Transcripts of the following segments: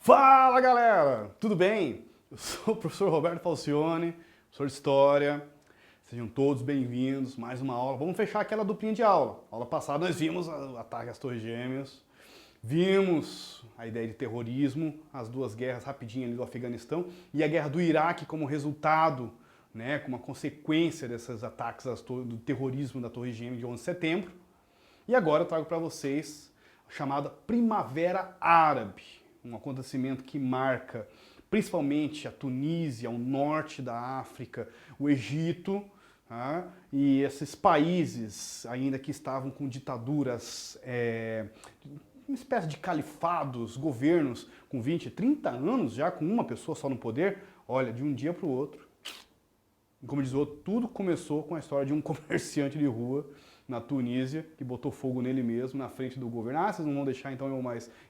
Fala galera, tudo bem? Eu sou o professor Roberto Falcione, professor de História. Sejam todos bem-vindos, mais uma aula. Vamos fechar aquela duplinha de aula. Aula passada nós vimos o ataque às Torres Gêmeas, vimos a ideia de terrorismo, as duas guerras rapidinho ali do Afeganistão e a guerra do Iraque como resultado, como uma consequência desses ataques do terrorismo da Torre Gêmea de 11 de setembro. E agora eu trago para vocês a chamada Primavera Árabe, um acontecimento que marca principalmente a Tunísia, o norte da África, o Egito, e esses países ainda que estavam com ditaduras, uma espécie de califados, governos com 20, 30 anos já com uma pessoa só no poder. Olha, de um dia para o outro, como diz o outro, tudo começou com a história de um comerciante de rua na Tunísia, que botou fogo nele mesmo, na frente do governo. Ah, vocês não vão deixar então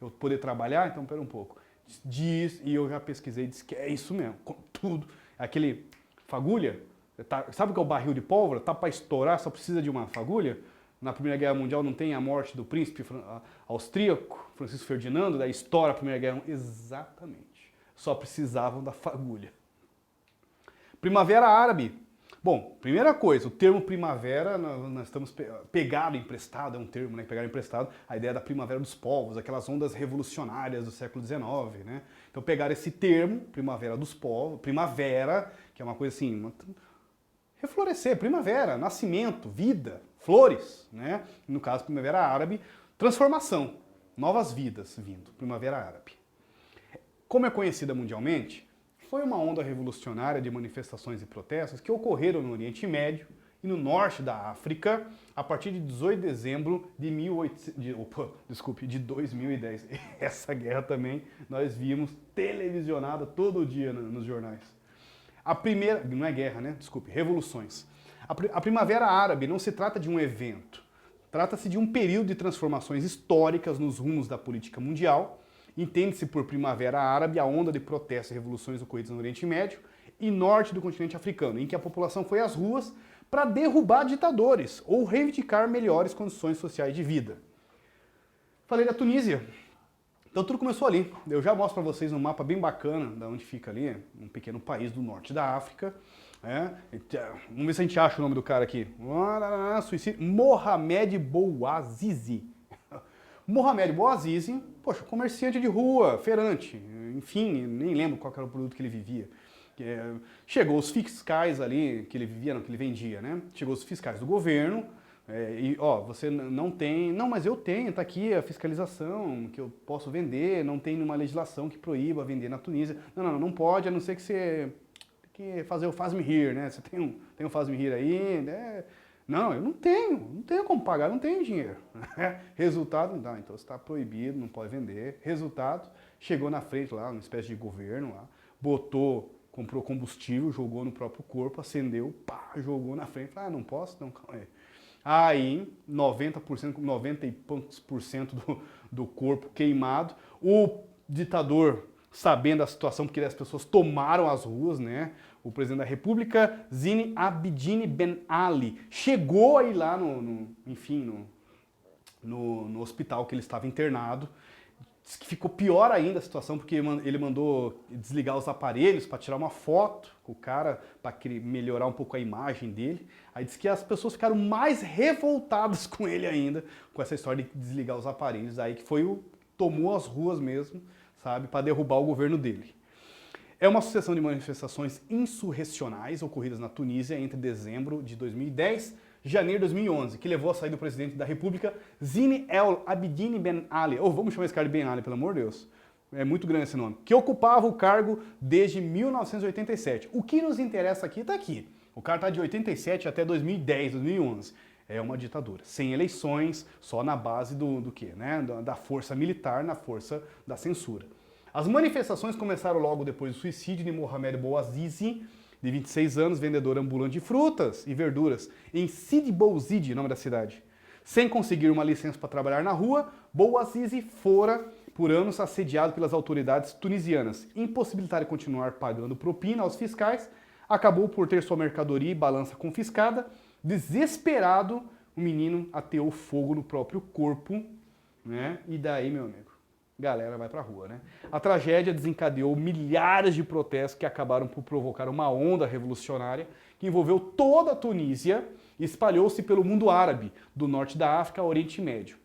eu poder trabalhar? Então, pera um pouco. Diz, e eu já pesquisei, diz que é isso mesmo, com tudo. Aquele fagulha, sabe o que é o barril de pólvora? Tá para estourar, só precisa de uma fagulha. Na Primeira Guerra Mundial não tem a morte do príncipe austríaco, Francisco Ferdinando, daí estoura a Primeira Guerra Mundial. Exatamente. Só precisavam da fagulha. Primavera Árabe. Bom, primeira coisa, o termo primavera, nós estamos pegado emprestado, é um termo, pegar emprestado, a ideia da primavera dos povos, aquelas ondas revolucionárias do século XIX, né? Então pegaram esse termo, primavera dos povos, primavera, que é uma coisa assim, reflorescer, primavera, nascimento, vida, flores, né? No caso, primavera árabe, transformação, novas vidas vindo, primavera árabe. Como é conhecida mundialmente, foi uma onda revolucionária de manifestações e protestos que ocorreram no Oriente Médio e no norte da África a partir de 18 de dezembro de 2010. Essa guerra também nós vimos televisionada todo dia nos jornais. A primeira, não é guerra, né? Desculpe, revoluções. A Primavera Árabe não se trata de um evento, trata-se de um período de transformações históricas nos rumos da política mundial. Entende-se por Primavera Árabe a onda de protestos e revoluções ocorridas no Oriente Médio e norte do continente africano, em que a população foi às ruas para derrubar ditadores ou reivindicar melhores condições sociais de vida. Falei da Tunísia. Então tudo começou ali. Eu já mostro para vocês um mapa bem bacana de onde fica ali, um pequeno país do norte da África. Vamos ver se a gente acha o nome do cara aqui. Suicídio. Mohamed Bouazizi. Mohamed Bouazizi, poxa, comerciante de rua, feirante, enfim, nem lembro qual era o produto que ele vivia. Chegou os fiscais ali, que ele vivia, não, que ele vendia, né? Chegou os fiscais do governo, você não tem, não, mas eu tenho, tá aqui a fiscalização, que eu posso vender, não tem nenhuma legislação que proíba vender na Tunísia. Não pode, a não ser que você tem que fazer o Faz-me Rir, né? Você tem um Faz-me Rir aí, né? Não, eu não tenho como pagar, não tenho dinheiro. Resultado, não, então você está proibido, não pode vender. Resultado, chegou na frente lá, uma espécie de governo lá, comprou combustível, jogou no próprio corpo, acendeu, pá, jogou na frente, falou, não posso, não, calma aí. Aí, 90 e poucos por cento do corpo queimado, o ditador, sabendo a situação, porque as pessoas tomaram as ruas, né? O presidente da República, Zine Abidine Ben Ali, chegou aí lá no hospital que ele estava internado. Diz que ficou pior ainda a situação, porque ele mandou desligar os aparelhos para tirar uma foto com o cara, para melhorar um pouco a imagem dele. Aí diz que as pessoas ficaram mais revoltadas com ele ainda, com essa história de desligar os aparelhos, aí que tomou as ruas mesmo, sabe, para derrubar o governo dele. É uma sucessão de manifestações insurrecionais ocorridas na Tunísia entre dezembro de 2010 e janeiro de 2011, que levou à saída do presidente da República, Zine El Abidine Ben Ali, vamos chamar esse cara de Ben Ali, pelo amor de Deus, é muito grande esse nome, que ocupava o cargo desde 1987. O que nos interessa aqui está aqui. O cara está de 87 até 2010, 2011. É uma ditadura, sem eleições, só na base do quê? Né? Da força militar, na força da censura. As manifestações começaram logo depois do suicídio de Mohamed Bouazizi, de 26 anos, vendedor ambulante de frutas e verduras, em Sidi Bouzid, nome da cidade. Sem conseguir uma licença para trabalhar na rua, Bouazizi fora por anos assediado pelas autoridades tunisianas. Impossibilitado de continuar pagando propina aos fiscais, acabou por ter sua mercadoria e balança confiscada. Desesperado, o menino ateou fogo no próprio corpo, né? E daí, meu amigo, galera vai pra rua, né? A tragédia desencadeou milhares de protestos que acabaram por provocar uma onda revolucionária que envolveu toda a Tunísia e espalhou-se pelo mundo árabe, do norte da África ao Oriente Médio,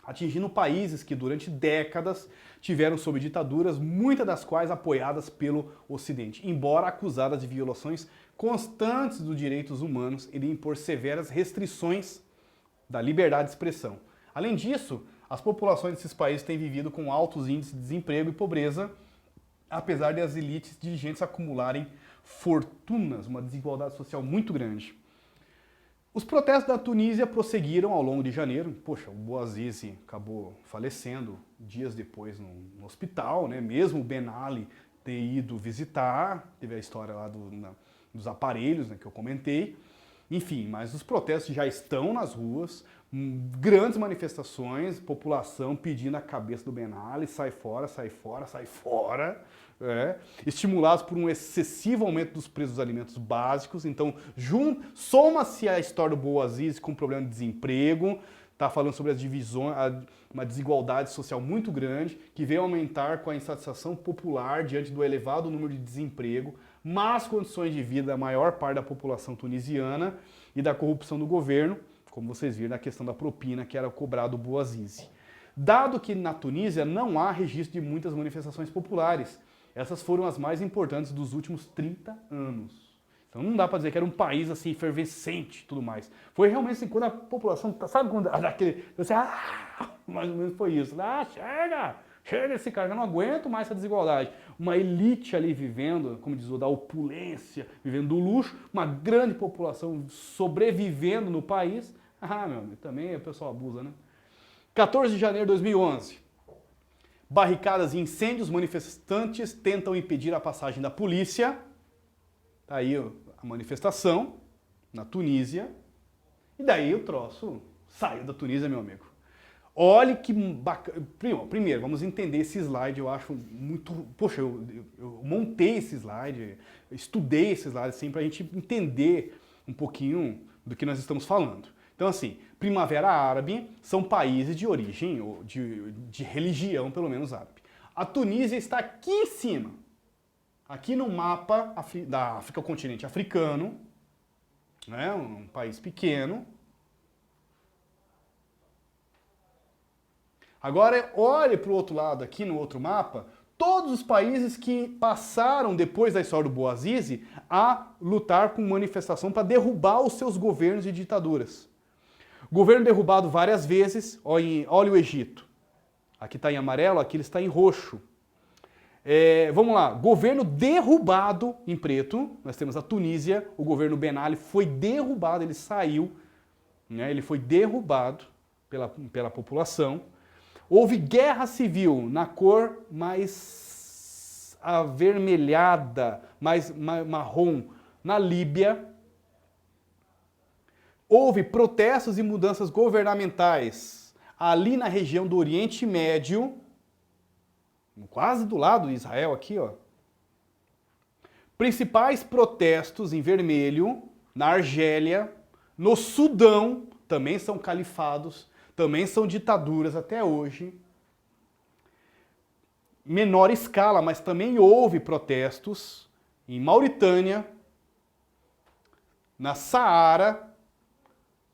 atingindo países que durante décadas tiveram sob ditaduras, muitas das quais apoiadas pelo Ocidente, embora acusadas de violações constantes dos direitos humanos e de impor severas restrições da liberdade de expressão. Além disso, as populações desses países têm vivido com altos índices de desemprego e pobreza, apesar de as elites dirigentes acumularem fortunas, uma desigualdade social muito grande. Os protestos da Tunísia prosseguiram ao longo de janeiro. Poxa, o Bouazizi acabou falecendo dias depois no hospital, né? Mesmo o Ben Ali ter ido visitar, teve a história lá dos aparelhos, né, que eu comentei. Enfim, mas os protestos já estão nas ruas, grandes manifestações, população pedindo a cabeça do Ben Ali, sai fora, sai fora, sai fora. Estimulados por um excessivo aumento dos preços dos alimentos básicos. Então, soma-se a história do Bouazizi com o problema de desemprego, está falando sobre as divisões, uma desigualdade social muito grande, que veio aumentar com a insatisfação popular diante do elevado número de desemprego, más condições de vida da maior parte da população tunisiana e da corrupção do governo, como vocês viram na questão da propina que era cobrado do Bouazizi. Dado que na Tunísia não há registro de muitas manifestações populares, essas foram as mais importantes dos últimos 30 anos. Então não dá para dizer que era um país assim efervescente e tudo mais. Foi realmente assim, quando a população, sabe quando aquele, você, mais ou menos foi isso. Chega esse cara, eu não aguento mais essa desigualdade. Uma elite ali vivendo, como diz o da opulência, vivendo do luxo, uma grande população sobrevivendo no país. Meu amigo, também o pessoal abusa, né? 14 de janeiro de 2011. Barricadas e incêndios, manifestantes tentam impedir a passagem da polícia. Tá aí a manifestação na Tunísia. E daí o troço saiu da Tunísia, meu amigo. Olha que bacana. Primeiro, vamos entender esse slide, eu acho muito... Poxa, eu montei esse slide, estudei esse slide assim pra gente entender um pouquinho do que nós estamos falando. Então assim, Primavera Árabe são países de origem, ou de religião pelo menos árabe. A Tunísia está aqui em cima, aqui no mapa da África, o continente africano, né, um país pequeno. Agora olhe para o outro lado aqui no outro mapa, todos os países que passaram depois da história do Bouazizi a lutar com manifestação para derrubar os seus governos e ditaduras. Governo derrubado várias vezes, olha o Egito. Aqui está em amarelo, aqui ele está em roxo. Vamos lá, governo derrubado em preto, nós temos a Tunísia, o governo Ben Ali foi derrubado, ele saiu, né, ele foi derrubado pela população. Houve guerra civil na cor mais avermelhada, mais marrom, na Líbia. Houve protestos e mudanças governamentais ali na região do Oriente Médio, quase do lado de Israel aqui, ó. Principais protestos em vermelho na Argélia, no Sudão, também são califados, também são ditaduras até hoje. Menor escala, mas também houve protestos em Mauritânia, na Saara,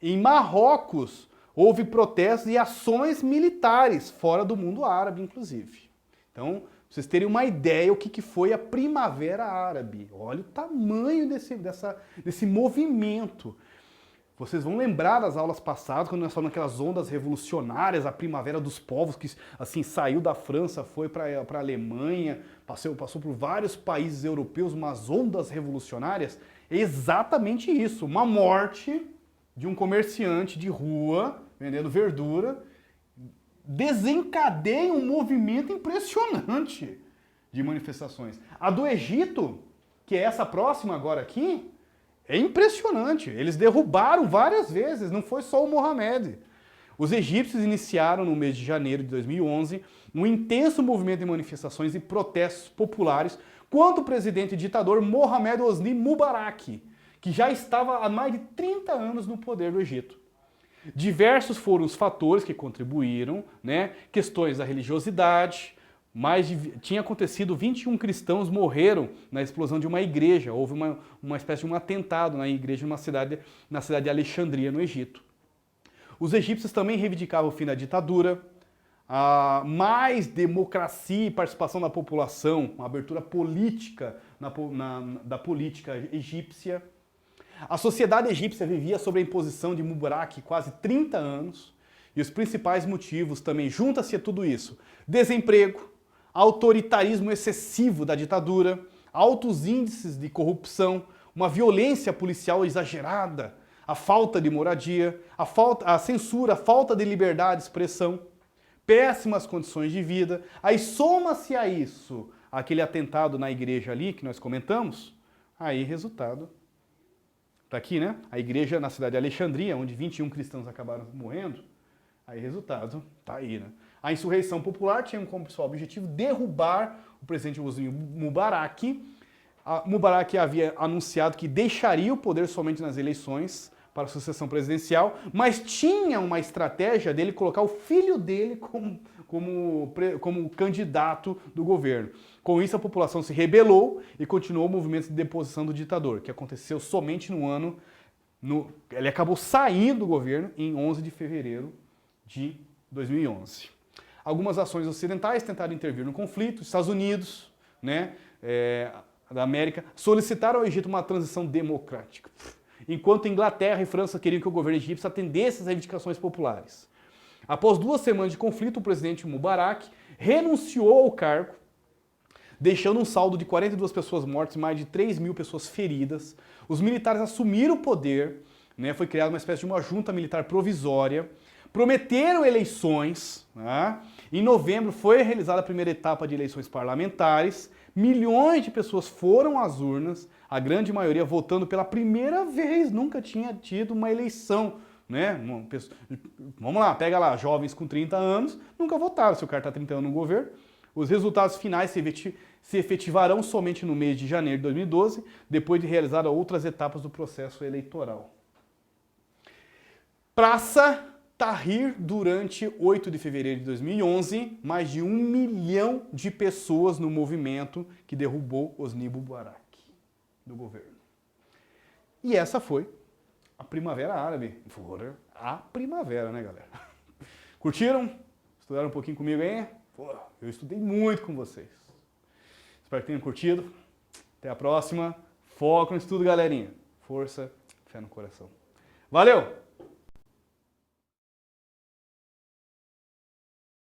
em Marrocos, houve protestos e ações militares, fora do mundo árabe, inclusive. Então, pra vocês terem uma ideia o que foi a Primavera Árabe. Olha o tamanho desse movimento. Vocês vão lembrar das aulas passadas, quando nós falamos aquelas ondas revolucionárias, a Primavera dos Povos, que assim saiu da França, foi para a Alemanha, passou por vários países europeus, umas ondas revolucionárias. É exatamente isso, uma morte de um comerciante de rua, vendendo verdura, desencadeia um movimento impressionante de manifestações. A do Egito, que é essa próxima agora aqui, é impressionante. Eles derrubaram várias vezes, não foi só o Mohamed. Os egípcios iniciaram no mês de janeiro de 2011 um intenso movimento de manifestações e protestos populares contra o presidente e ditador Mohamed Hosni Mubarak, que já estava há mais de 30 anos no poder do Egito. Diversos foram os fatores que contribuíram, né? Questões da religiosidade, tinha acontecido 21 cristãos morreram na explosão de uma igreja, houve uma espécie de um atentado na igreja na cidade de Alexandria, no Egito. Os egípcios também reivindicavam o fim da ditadura, mais democracia e participação da população, uma abertura política da política egípcia. A sociedade egípcia vivia sob a imposição de Mubarak quase 30 anos, e os principais motivos também, junta-se a tudo isso: desemprego, autoritarismo excessivo da ditadura, altos índices de corrupção, uma violência policial exagerada, a falta de moradia, a censura, a falta de liberdade de expressão, péssimas condições de vida. Aí soma-se a isso aquele atentado na igreja ali que nós comentamos, aí resultado tá aqui, né? A igreja na cidade de Alexandria, onde 21 cristãos acabaram morrendo, aí resultado tá aí, né? A insurreição popular tinha como principal objetivo derrubar o presidente Hosni Mubarak. Mubarak havia anunciado que deixaria o poder somente nas eleições para a sucessão presidencial, mas tinha uma estratégia dele colocar o filho dele como candidato do governo. Com isso, a população se rebelou e continuou o movimento de deposição do ditador, que aconteceu somente ele acabou saindo do governo em 11 de fevereiro de 2011. Algumas ações ocidentais tentaram intervir no conflito. Estados Unidos, né, da América, solicitaram ao Egito uma transição democrática, enquanto Inglaterra e França queriam que o governo egípcio atendesse às reivindicações populares. Após 2 semanas de conflito, o presidente Mubarak renunciou ao cargo, deixando um saldo de 42 pessoas mortas e mais de 3.000 pessoas feridas. Os militares assumiram o poder, né, foi criada uma espécie de uma junta militar provisória, prometeram eleições, né? Em novembro foi realizada a primeira etapa de eleições parlamentares, milhões de pessoas foram às urnas, a grande maioria votando pela primeira vez, nunca tinha tido uma eleição, né? Vamos lá, pega lá, jovens com 30 anos, nunca votaram, se o cara está 30 anos no governo. Os resultados finais se efetivarão somente no mês de janeiro de 2012, depois de realizar outras etapas do processo eleitoral. Praça Tahrir, durante 8 de fevereiro de 2011, mais de 1 milhão de pessoas no movimento que derrubou Hosni Mubarak do governo. E essa foi a Primavera Árabe. A primavera, né, galera? Curtiram? Estudaram um pouquinho comigo aí? Pô, eu estudei muito com vocês. Espero que tenham curtido. Até a próxima. Foco no estudo, galerinha. Força, fé no coração. Valeu!